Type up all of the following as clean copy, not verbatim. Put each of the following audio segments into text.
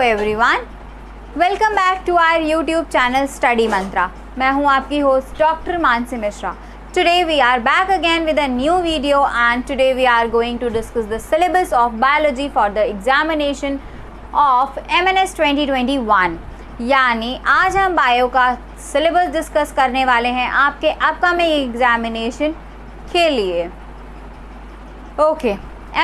Everyone, welcome back to our YouTube channel study mantra. मैं हूं आपकी होस्ट doctor Mansi Mishra. Today we are back again with a new video and today we are going to discuss the syllabus of biology for the examination of MNS 2021। यानी आज हम bio का syllabus discuss करने वाले हैं आपके अपकमिंग एग्जामिनेशन के लिए। Okay,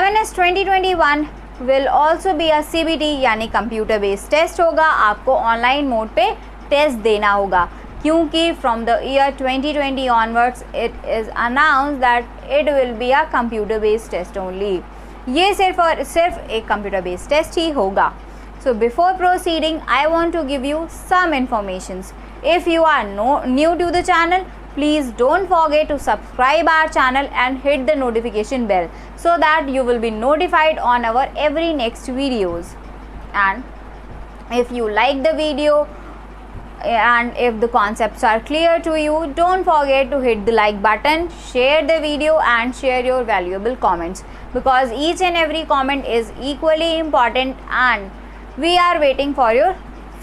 MNS 2021 will also be a CBT यानी कंप्यूटर बेस्ड टेस्ट होगा। आपको ऑनलाइन मोड पे टेस्ट देना होगा क्योंकि from the year 2020 onwards it is announce that it will be a computer based test only. ये सिर्फ और सिर्फ एक कंप्यूटर बेस्ड टेस्ट ही होगा। So before proceeding, I want to give you some informations. If you are new to the channel, please don't forget to subscribe our channel and hit the notification bell so that you will be notified on our every next videos. And if you like the video and if the concepts are clear to you, don't forget to hit the like button, share the video and share your valuable comments because each and every comment is equally important and we are waiting for your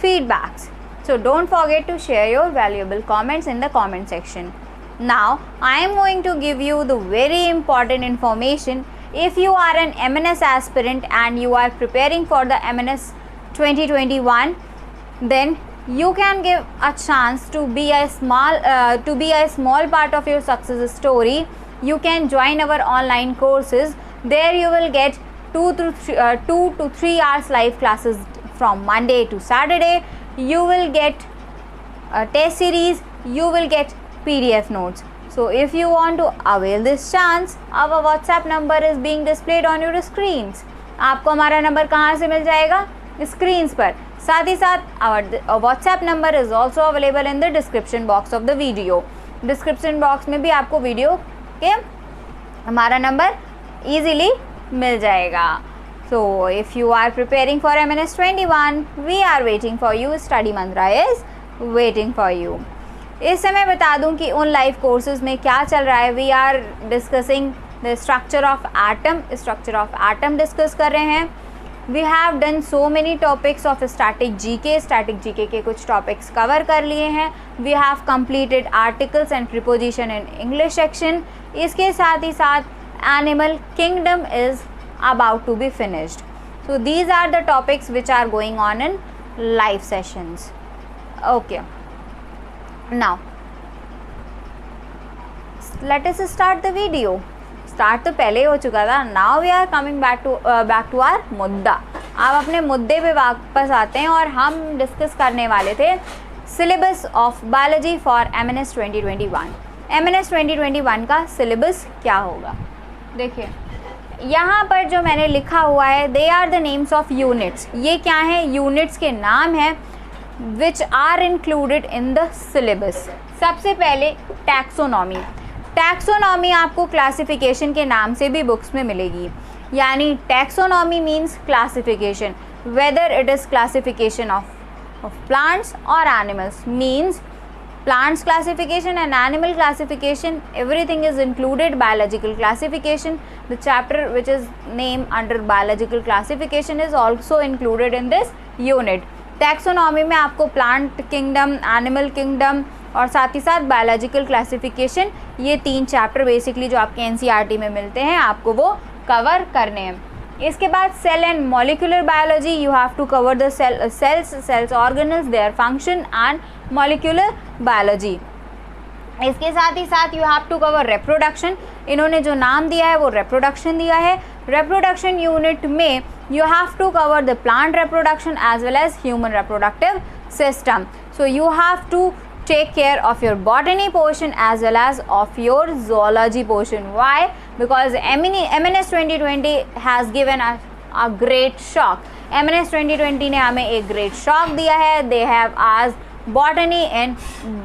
feedbacks. So don't forget to share your valuable comments in the comment section. Now I am going to give you the very important information. If you are an MNS aspirant and you are preparing for the MNS 2021, then you can give a chance to be a small part of your success story. You can join our online courses. There you will get 2 to 3 hours live classes from Monday to Saturday. You will get a test series, you will get PDF notes. So if you want to avail this chance, our WhatsApp number is being displayed on your screens. आपको हमारा number कहाँ से मिल जाएगा? Screens पर। साथ ही साथ our WhatsApp number is also available in the description box of the video. Description box में भी आपको वीडियो के हमारा नंबर easily मिल जाएगा। So if you are preparing for MNS 21, we are waiting for you. Study Mantra is waiting for you. इस समय बता दूं कि उन लाइव कोर्सेज में क्या चल रहा है। We are discussing the structure of atom discuss कर रहे हैं। We have done so many topics of static GK के कुछ टॉपिक्स कवर कर लिए हैं। We have completed articles and preposition in English section. इसके साथ ही साथ animal kingdom is about to be finished. So these are the topics which are going on in live sessions. Okay, now let us start the video. Start तो पहले हो चुका था. Now we are coming back to our मुद्दा. अब अपने मुद्दे पे वापस आते हैं और हम डिस्कस करने वाले थे syllabus of biology for MNS 2021. MNS 2021 का सिलेबस क्या होगा? देखिए यहाँ पर जो मैंने लिखा हुआ है, they are the names of units. ये क्या है? यूनिट्स के नाम हैं which are included in the syllabus. सबसे पहले टैक्सोनॉमी। टैक्सोनॉमी आपको क्लासिफिकेशन के नाम से भी बुक्स में मिलेगी। यानी taxonomy means classification, whether it is classification of plants और animals. Means plants classification and animal classification, everything is included. Biological classification, the chapter which is named under biological classification is also included in this unit. Taxonomy में आपको plant kingdom, animal kingdom और साथ ही साथ biological classification, ये 3 chapter basically जो आपके NCERT में मिलते हैं आपको वो कवर करने हैं। इसके बाद cell and molecular biology, you have to cover the cells organelles, their function and molecular biology. इसके साथ ही साथ you have to cover reproduction. इन्होंने जो नाम दिया है वो रिप्रोडक्शन दिया है। रिप्रोडक्शन यूनिट में you have to cover the plant reproduction as well as human reproductive system. So you have to take care of your botany portion as well as of your zoology portion. Why? Because MNS 2020 has given a great shock. MNS 2020 ने हमें एक great shock दिया है. They have asked botany in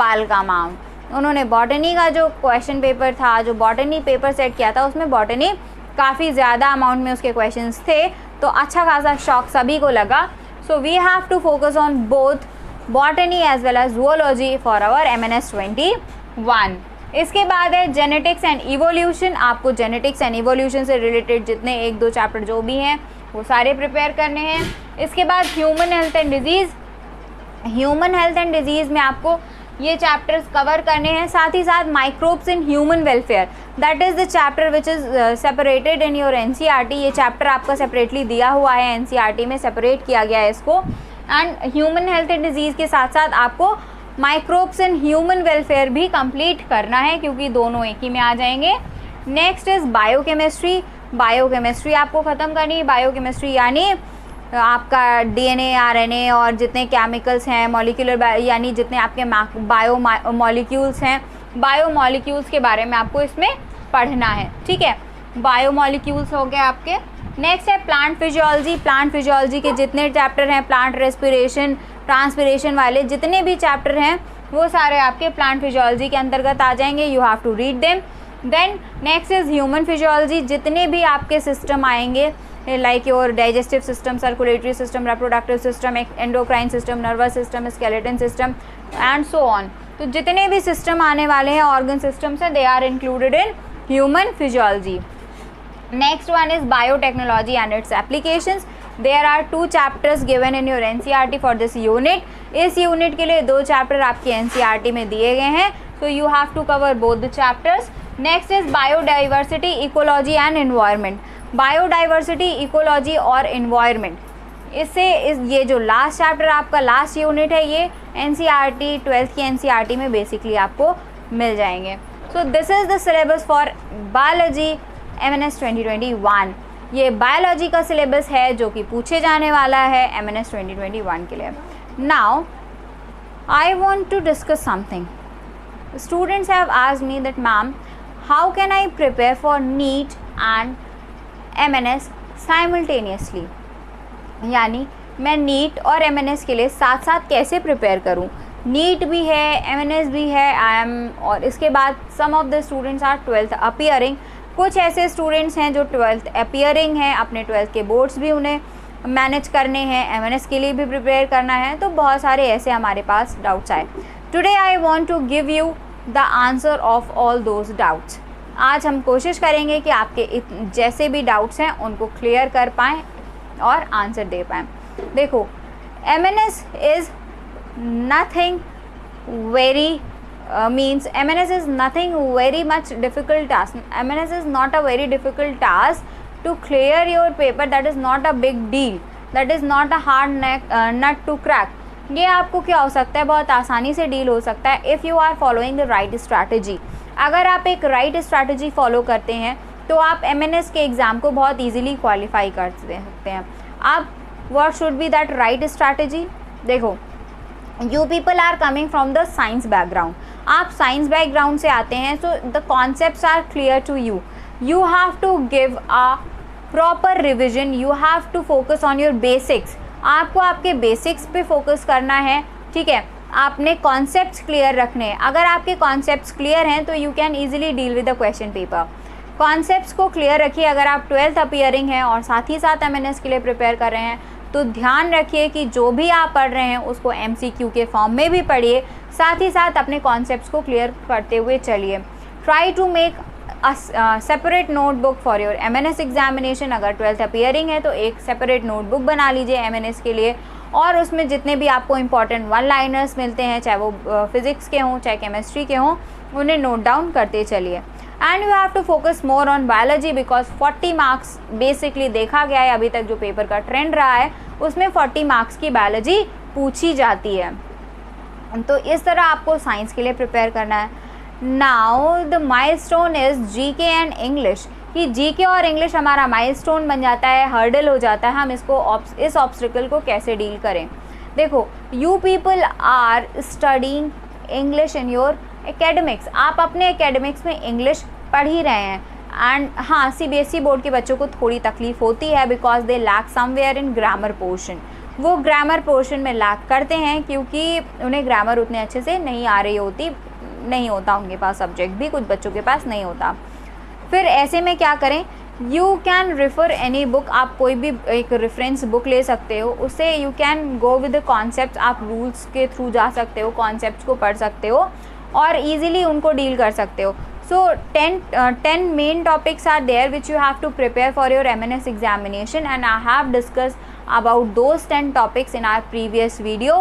bulk amount. उन्होंने botany का जो question paper था, जो botany पेपर सेट किया था, उसमें botany काफ़ी ज़्यादा अमाउंट में उसके क्वेश्चंस थे, तो अच्छा खासा शॉक सभी को लगा. So we have to focus on both botany as well as zoology for our MNS 21. इसके बाद है जेनेटिक्स एंड इवोल्यूशन। आपको जेनेटिक्स एंड इवोल्यूशन से रिलेटेड जितने 1-2 चैप्टर जो भी हैं वो सारे प्रिपेयर करने हैं। इसके बाद human health and disease, human health and disease में आपको ये चैप्टर्स कवर करने हैं। साथ ही साथ microbes in human welfare, that is the chapter which is separated in your NCERT। ये चैप्टर आपका सेपरेटली दिया हुआ है, NCERT में सेपरेट किया गया है इसको। And human health and disease के साथ साथ आपको माइक्रोब्स इन ह्यूमन वेलफेयर भी कंप्लीट करना है, क्योंकि दोनों एक ही में आ जाएंगे। Next is biochemistry. बायोकेमिस्ट्री आपको ख़त्म करनी है। बायोकेमिस्ट्री यानी आपका DNA RNA और जितने केमिकल्स हैं, मॉलिक्यूलर यानी जितने आपके बायो मॉलिक्यूल्स हैं, बायो मॉलिक्यूल्स के बारे में आपको इसमें पढ़ना है, ठीक है। बायो मॉलिक्यूल्स हो गए आपके। नेक्स्ट है प्लांट फिजियोलॉजी। प्लांट फिजियोलॉजी के जितने चैप्टर हैं, प्लांट रेस्पिरेशन, ट्रांसपिरेशन वाले जितने भी चैप्टर हैं वो सारे आपके प्लांट फिजियोलॉजी के अंतर्गत आ जाएंगे। You have to read them. Then next is human physiology. जितने भी आपके सिस्टम आएंगे, like your digestive system, circulatory system, reproductive system, endocrine system, nervous system, skeleton system and so on, तो जितने भी सिस्टम आने वाले हैं, ऑर्गन सिस्टम्स हैं, they are included in human physiology. Next one is biotechnology and its applications. There are 2 chapters given in your NCERT for this unit. इस unit के लिए 2 चैप्टर आपके NCERT में दिए गए हैं, तो you have to cover both the chapters. Next is biodiversity, ecology and environment. Biodiversity, ecology और एनवायरनमेंट, इससे ये जो लास्ट चैप्टर आपका लास्ट यूनिट है, ये NCERT 12th की NCERT में बेसिकली आपको मिल जाएंगे। So this is the syllabus for biology MNS 2021। ये बायोलॉजी का सिलेबस है जो कि पूछे जाने वाला है MNS 2021 के लिए। Now I want to discuss something. Students have asked me that ma'am how can I prepare for NEET and MNS simultaneously, यानी मैं NEET और MNS के लिए साथ साथ कैसे प्रिपेयर करूं। NEET भी है, MNS भी है, और इसके बाद some of the students are 12th appearing. कुछ ऐसे स्टूडेंट्स हैं जो 12th अपीयरिंग हैं, अपने 12th के बोर्ड्स भी उन्हें मैनेज करने हैं, MNS के लिए भी प्रिपेयर करना है, तो बहुत सारे ऐसे हमारे पास डाउट्स आए। Today I want to give you the answer of all those doubts. आज हम कोशिश करेंगे कि आपके जैसे भी डाउट्स हैं उनको क्लियर कर पाएँ और आंसर दे पाएँ। देखो, MNS is nothing very MNS is nothing very much difficult task. MNS is not a very difficult task to clear your paper. That is not a big deal. That is not a hard nut to crack. ये आपको क्या हो सकता है, बहुत आसानी से deal हो सकता है if you are following the right strategy. अगर आप एक राइट स्ट्रैटेजी फॉलो करते हैं तो आप MNS के एग्ज़ाम को बहुत ईजिली क्वालिफाई कर सकते हैं। अब what should be that right strategy? देखो, you people are coming from the science background, आप साइंस बैकग्राउंड से आते हैं, so the concepts are clear to you. You have to give a proper revision, you have to focus on your basics. आपको आपके basics पे focus करना है, ठीक है। आपने कॉन्सेप्ट्स क्लियर रखने हैं। अगर आपके कॉन्सेप्ट्स क्लियर हैं तो you can easily deal with the question paper. Concepts को क्लियर रखिए। अगर आप 12th अपीयरिंग हैं और साथ ही साथ MNS के लिए प्रिपेयर कर रहे हैं तो ध्यान रखिए कि जो भी आप पढ़ रहे हैं उसको MCQ के फॉर्म में भी पढ़िए, साथ ही साथ अपने कॉन्सेप्ट्स को क्लियर करते हुए चलिए। Try to make a separate notebook for your MNS examination. अगर 12th अपीयरिंग है तो एक सेपरेट नोटबुक बना लीजिए MNS के लिए, और उसमें जितने भी आपको इंपॉर्टेंट 1-liners मिलते हैं, चाहे वो फिज़िक्स के हों चाहे केमिस्ट्री के हों, उन्हें नोट डाउन करते चलिए। And you have to focus more on biology because 40 marks basically देखा गया है, अभी तक जो पेपर का ट्रेंड रहा है उसमें 40 मार्क्स की बायोलॉजी पूछी जाती है। तो इस तरह आपको साइंस के लिए प्रिपेयर करना है। Now the milestone is GK and English, कि GK और इंग्लिश हमारा माइलस्टोन बन जाता है, हर्डल हो जाता है। हम इसको इस ऑब्स्टिकल को कैसे डील करें? देखो, you people are studying English in your academics. आप अपने एकेडमिक्स में इंग्लिश पढ़ ही रहे हैं। एंड हाँ, CBSE बोर्ड के बच्चों को थोड़ी तकलीफ़ होती है because they lack somewhere in grammar portion. वो ग्रामर पोर्शन में लैक करते हैं क्योंकि उन्हें ग्रामर उतने अच्छे से नहीं आ रही होती, नहीं होता उनके पास, सब्जेक्ट भी कुछ बच्चों के पास नहीं होता। फिर ऐसे में क्या करें? You can refer any book. आप कोई भी एक रेफरेंस बुक ले सकते हो, उससे you can go with the concept. आप रूल्स के थ्रू जा सकते हो, कॉन्सेप्ट को पढ़ सकते हो और ईज़िली उनको डील कर सकते हो। So 10 main topics are there which you have to prepare for your MNS examination, and I have discussed about those 10 topics in our previous video.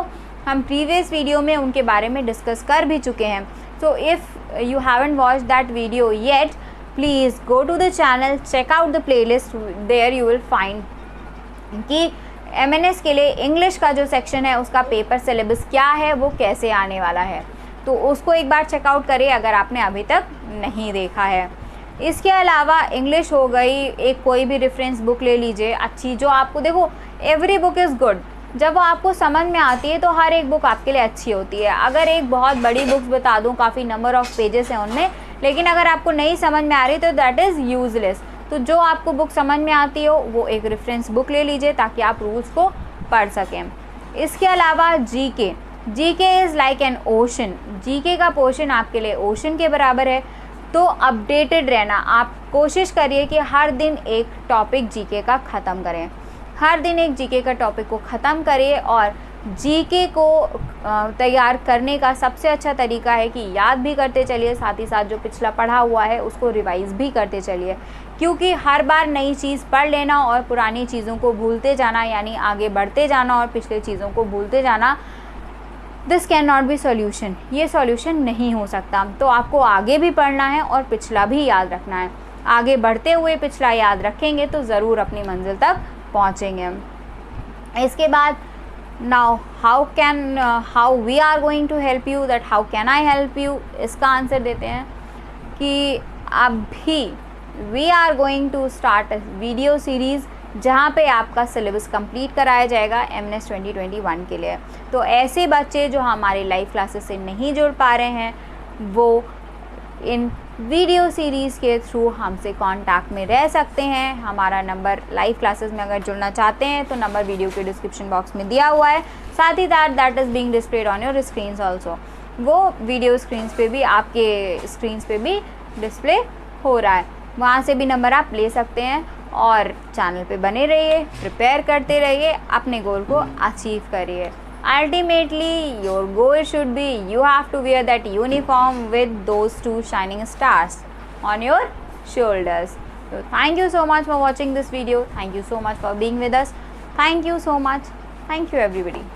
हम previous video में उनके बारे में discuss कर भी चुके हैं. So if you haven't watched that video yet, please go to the channel, check out the playlist. There you will find कि MNS के लिए इंग्लिश का जो सेक्शन है उसका पेपर सिलेबस क्या है, वो कैसे आने वाला है. तो उसको एक बार चेकआउट करिए अगर आपने अभी तक नहीं देखा है. इसके अलावा इंग्लिश हो गई, एक कोई भी रेफरेंस बुक ले लीजिए अच्छी, जो आपको, देखो एवरी बुक इज़ गुड. जब वो आपको समझ में आती है तो हर एक बुक आपके लिए अच्छी होती है. अगर एक बहुत बड़ी बुक्स बता दूँ, काफ़ी नंबर ऑफ़ पेजेस हैं उनमें, लेकिन अगर आपको नहीं समझ में आ रही तो दैट इज़ यूज़लेस. तो जो आपको बुक समझ में आती हो वो एक रेफरेंस बुक ले लीजिए ताकि आप रूल्स को पढ़ सकें. इसके अलावा GK is like an ocean. GK का पोर्शन आपके लिए ओशन के बराबर है. तो अपडेटेड रहना, आप कोशिश करिए कि हर दिन एक टॉपिक जीके का ख़त्म करें. हर दिन एक जीके का टॉपिक को ख़त्म करिए. और जीके को तैयार करने का सबसे अच्छा तरीका है कि याद भी करते चलिए, साथ ही साथ जो पिछला पढ़ा हुआ है उसको रिवाइज़ भी करते चलिए. क्योंकि हर बार नई चीज़ पढ़ लेना और पुरानी चीज़ों को भूलते जाना, यानी आगे बढ़ते जाना और पिछले चीज़ों को भूलते जाना, this can not be solution. ये सॉल्यूशन नहीं हो सकता. तो आपको आगे भी पढ़ना है और पिछला भी याद रखना है. आगे बढ़ते हुए पिछला याद रखेंगे तो ज़रूर अपनी मंजिल तक पहुँचेंगे. इसके बाद now how we are going to help you, that how can I help you. इसका आंसर देते हैं कि अभी we are going to start video series जहाँ पे आपका सिलेबस कंप्लीट कराया जाएगा MNS 2021 के लिए. तो ऐसे बच्चे जो हमारे लाइव क्लासेस से नहीं जुड़ पा रहे हैं वो इन वीडियो सीरीज़ के थ्रू हमसे कांटेक्ट में रह सकते हैं. हमारा नंबर लाइव क्लासेस में अगर जुड़ना चाहते हैं तो नंबर वीडियो के डिस्क्रिप्शन बॉक्स में दिया हुआ है. साथ ही that is being displayed on your screens also. वो वीडियो स्क्रीन्स पे भी, आपके स्क्रीन्स पे भी डिस्प्ले हो रहा है. वहाँ से भी नंबर आप ले सकते हैं. और चैनल पे बने रहिए, प्रिपेयर करते रहिए, अपने गोल को अचीव करिए. Ultimately, your goal should be you have to wear that uniform with those 2 shining stars on your shoulders. So thank you so much for watching this video. Thank you so much for being with us. Thank you so much. Thank you everybody.